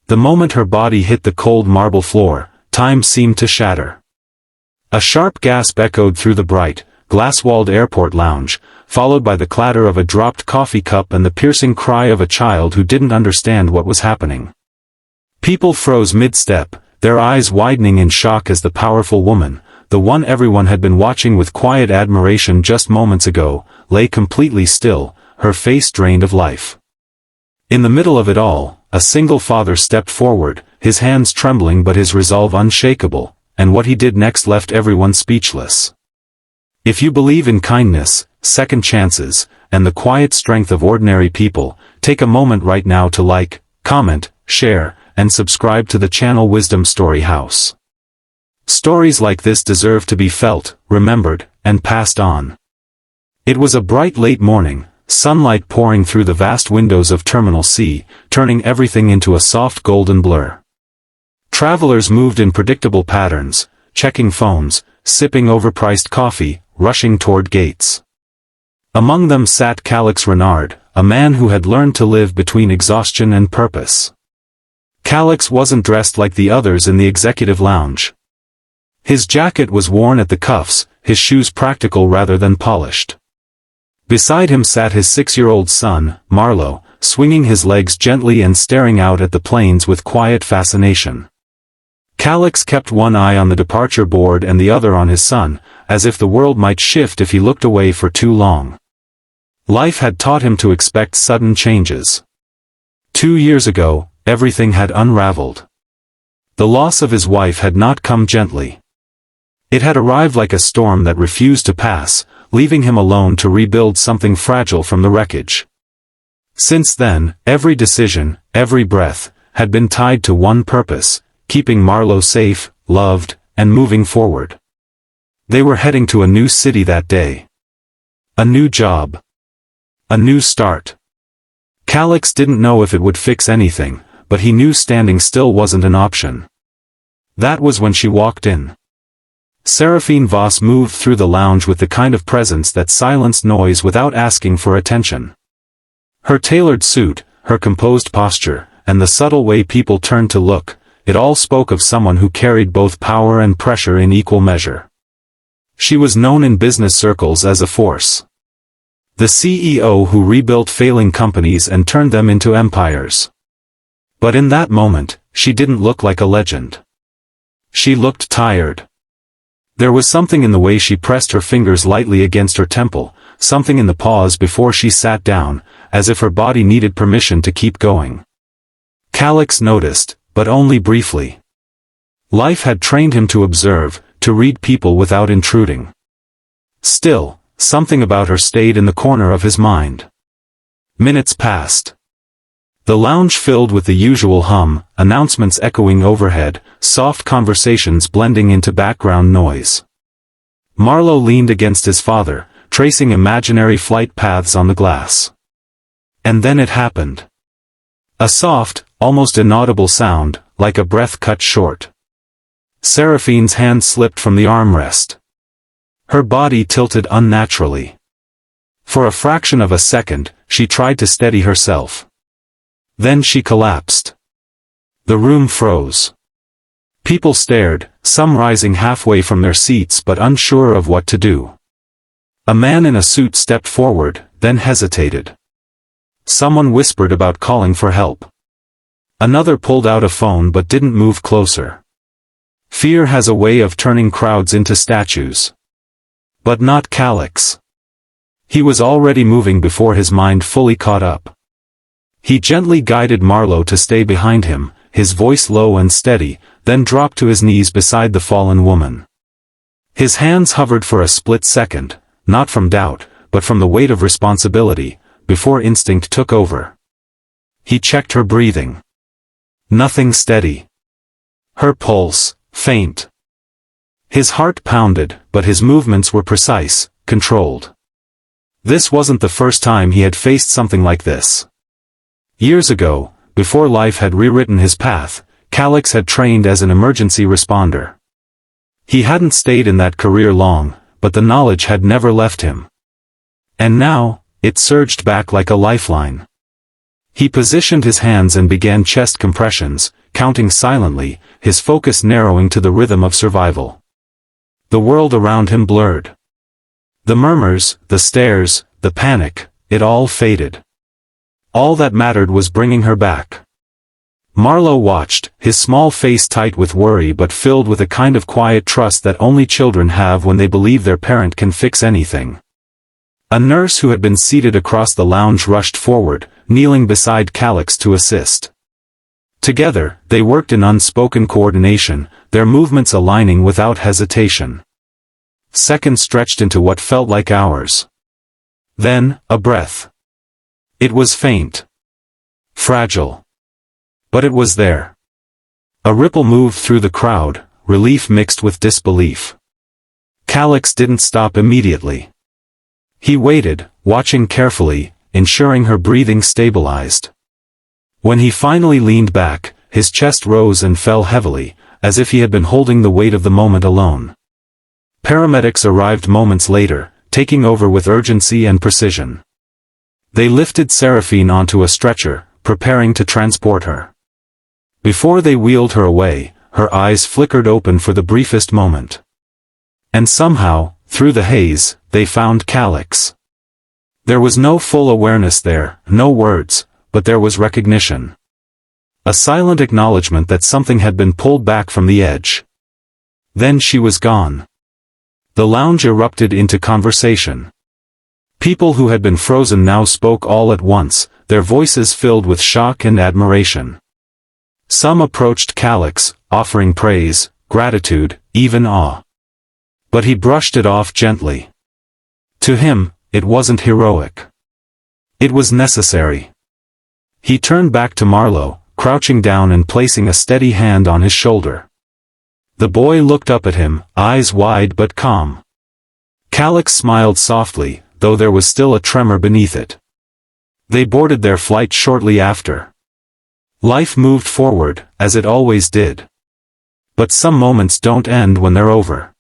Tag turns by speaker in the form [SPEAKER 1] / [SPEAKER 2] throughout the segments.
[SPEAKER 1] The moment her body hit the cold marble floor, time seemed to shatter. A sharp gasp echoed through the bright, glass-walled airport lounge, followed by the clatter of a dropped coffee cup and the piercing cry of a child who didn't understand what was happening. People froze mid-step, their eyes widening in shock as the powerful woman, the one everyone had been watching with quiet admiration just moments ago, lay completely still, her face drained of life. In the middle of it all, a single father stepped forward, his hands trembling but his resolve unshakable, and what he did next left everyone speechless. If you believe in kindness, second chances, and the quiet strength of ordinary people, take a moment right now to like, comment, share, and subscribe to the channel Wisdom Story House. Stories like this deserve to be felt, remembered, and passed on. It was a bright late morning, sunlight pouring through the vast windows of Terminal C, turning everything into a soft golden blur. Travelers moved in predictable patterns, checking phones, sipping overpriced coffee, rushing toward gates. Among them sat Calix Renard, a man who had learned to live between exhaustion and purpose. Calix wasn't dressed like the others in the executive lounge. His jacket was worn at the cuffs, his shoes practical rather than polished. Beside him sat his 6-year-old son, Marlowe, swinging his legs gently and staring out at the plains with quiet fascination. Calix kept one eye on the departure board and the other on his son, as if the world might shift if he looked away for too long. Life had taught him to expect sudden changes. 2 years ago, everything had unraveled. The loss of his wife had not come gently. It had arrived like a storm that refused to pass, leaving him alone to rebuild something fragile from the wreckage. Since then, every decision, every breath, had been tied to one purpose: keeping Marlowe safe, loved, and moving forward. They were heading to a new city that day. A new job. A new start. Calix didn't know if it would fix anything, but he knew standing still wasn't an option. That was when she walked in. Seraphine Voss moved through the lounge with the kind of presence that silenced noise without asking for attention. Her tailored suit, her composed posture, and the subtle way people turned to look, it all spoke of someone who carried both power and pressure in equal measure. She was known in business circles as a force. The CEO who rebuilt failing companies and turned them into empires. But in that moment, she didn't look like a legend. She looked tired. There was something in the way she pressed her fingers lightly against her temple, something in the pause before she sat down, as if her body needed permission to keep going. Calix noticed, but only briefly. Life had trained him to observe, to read people without intruding. Still, something about her stayed in the corner of his mind. Minutes passed. The lounge filled with the usual hum, announcements echoing overhead, soft conversations blending into background noise. Marlowe leaned against his father, tracing imaginary flight paths on the glass. And then it happened. A soft, almost inaudible sound, like a breath cut short. Seraphine's hand slipped from the armrest. Her body tilted unnaturally. For a fraction of a second, she tried to steady herself. Then she collapsed. The room froze. People stared, some rising halfway from their seats but unsure of what to do. A man in a suit stepped forward, then hesitated. Someone whispered about calling for help. Another pulled out a phone but didn't move closer. Fear has a way of turning crowds into statues. But not Calix. He was already moving before his mind fully caught up. He gently guided Marlowe to stay behind him, his voice low and steady, then dropped to his knees beside the fallen woman. His hands hovered for a split second, not from doubt, but from the weight of responsibility, before instinct took over. He checked her breathing. Nothing steady. Her pulse, faint. His heart pounded, but his movements were precise, controlled. This wasn't the first time he had faced something like this. Years ago, before life had rewritten his path, Calix had trained as an emergency responder. He hadn't stayed in that career long, but the knowledge had never left him. And now, it surged back like a lifeline. He positioned his hands and began chest compressions, counting silently, his focus narrowing to the rhythm of survival. The world around him blurred. The murmurs, the stares, the panic, it all faded. All that mattered was bringing her back. Marlowe watched, his small face tight with worry but filled with a kind of quiet trust that only children have when they believe their parent can fix anything. A nurse who had been seated across the lounge rushed forward, kneeling beside Calix to assist. Together, they worked in unspoken coordination, their movements aligning without hesitation. Seconds stretched into what felt like hours. Then, a breath. It was faint. Fragile. But it was there. A ripple moved through the crowd, relief mixed with disbelief. Calix didn't stop immediately. He waited, watching carefully, ensuring her breathing stabilized. When he finally leaned back, his chest rose and fell heavily, as if he had been holding the weight of the moment alone. Paramedics arrived moments later, taking over with urgency and precision. They lifted Seraphine onto a stretcher, preparing to transport her. Before they wheeled her away, her eyes flickered open for the briefest moment. And somehow, through the haze, they found Calix. There was no full awareness there, no words, but there was recognition. A silent acknowledgement that something had been pulled back from the edge. Then she was gone. The lounge erupted into conversation. People who had been frozen now spoke all at once, their voices filled with shock and admiration. Some approached Calix, offering praise, gratitude, even awe. But he brushed it off gently. To him, it wasn't heroic. It was necessary. He turned back to Marlowe, crouching down and placing a steady hand on his shoulder. The boy looked up at him, eyes wide but calm. Calix smiled softly, though there was still a tremor beneath it. They boarded their flight shortly after. Life moved forward, as it always did. But some moments don't end when they're over.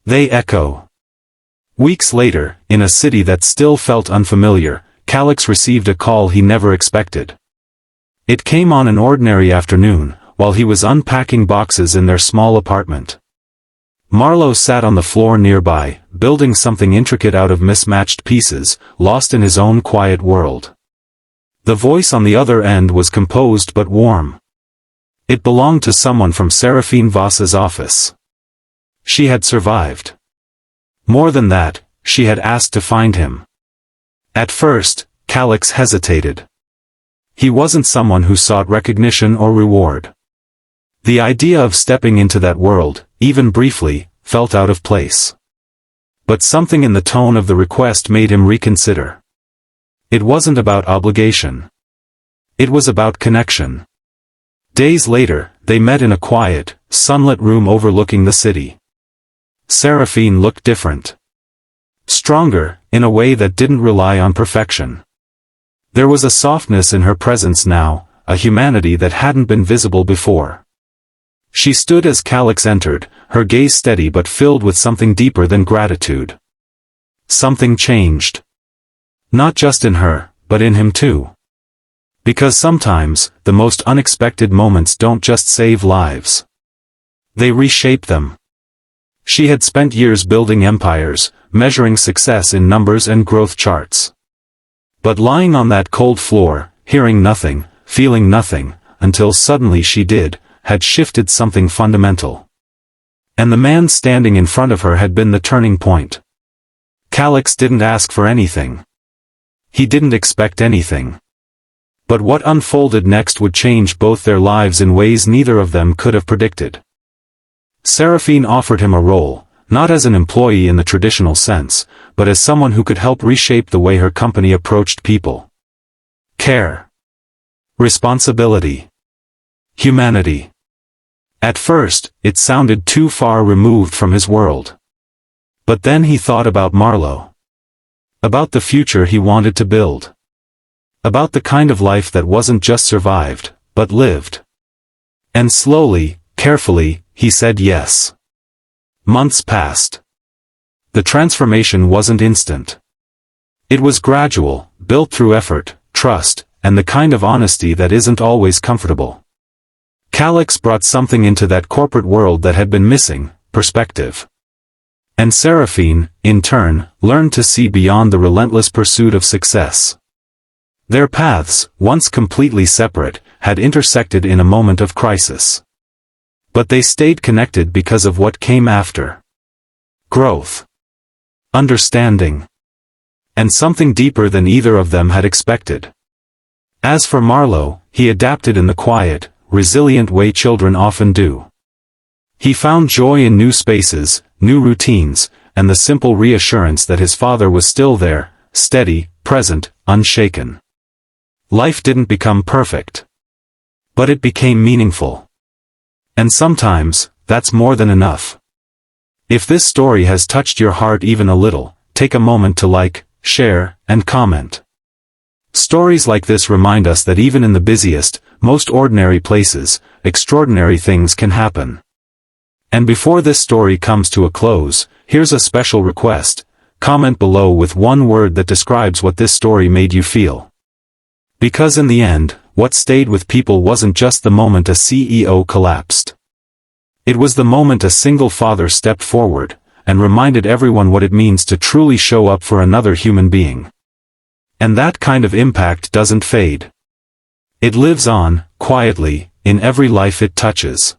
[SPEAKER 1] They echo. Weeks later, in a city that still felt unfamiliar, Calix received a call he never expected. It came on an ordinary afternoon, while he was unpacking boxes in their small apartment. Marlowe sat on the floor nearby, building something intricate out of mismatched pieces, lost in his own quiet world. The voice on the other end was composed but warm. It belonged to someone from Seraphine Voss's office. She had survived. More than that, she had asked to find him. At first, Calix hesitated. He wasn't someone who sought recognition or reward. The idea of stepping into that world, even briefly, felt out of place. But something in the tone of the request made him reconsider. It wasn't about obligation. It was about connection. Days later, they met in a quiet, sunlit room overlooking the city. Seraphine looked different. Stronger, in a way that didn't rely on perfection. There was a softness in her presence now, a humanity that hadn't been visible before. She stood as Calix entered, her gaze steady but filled with something deeper than gratitude. Something changed. Not just in her, but in him too. Because sometimes, the most unexpected moments don't just save lives. They reshape them. She had spent years building empires, measuring success in numbers and growth charts. But lying on that cold floor, hearing nothing, feeling nothing, until suddenly she did, had shifted something fundamental. And the man standing in front of her had been the turning point. Calix didn't ask for anything. He didn't expect anything. But what unfolded next would change both their lives in ways neither of them could have predicted. Seraphine offered him a role, not as an employee in the traditional sense, but as someone who could help reshape the way her company approached people. Care. Responsibility. Humanity. At first, it sounded too far removed from his world. But then he thought about Marlowe. About the future he wanted to build. About the kind of life that wasn't just survived, but lived. And slowly, carefully, he said yes. Months passed. The transformation wasn't instant. It was gradual, built through effort, trust, and the kind of honesty that isn't always comfortable. Calix brought something into that corporate world that had been missing: perspective. And Seraphine, in turn, learned to see beyond the relentless pursuit of success. Their paths, once completely separate, had intersected in a moment of crisis. But they stayed connected because of what came after. Growth. Understanding. And something deeper than either of them had expected. As for Marlowe, he adapted in the quiet, resilient way children often do. He found joy in new spaces, new routines, and the simple reassurance that his father was still there, steady, present, unshaken. Life didn't become perfect. But it became meaningful. And sometimes, that's more than enough. If this story has touched your heart even a little, take a moment to like, share, and comment. Stories like this remind us that even in the busiest, most ordinary places, extraordinary things can happen. And before this story comes to a close, here's a special request: comment below with one word that describes what this story made you feel. Because in the end, what stayed with people wasn't just the moment a CEO collapsed. It was the moment a single father stepped forward, and reminded everyone what it means to truly show up for another human being. And that kind of impact doesn't fade. It lives on, quietly, in every life it touches.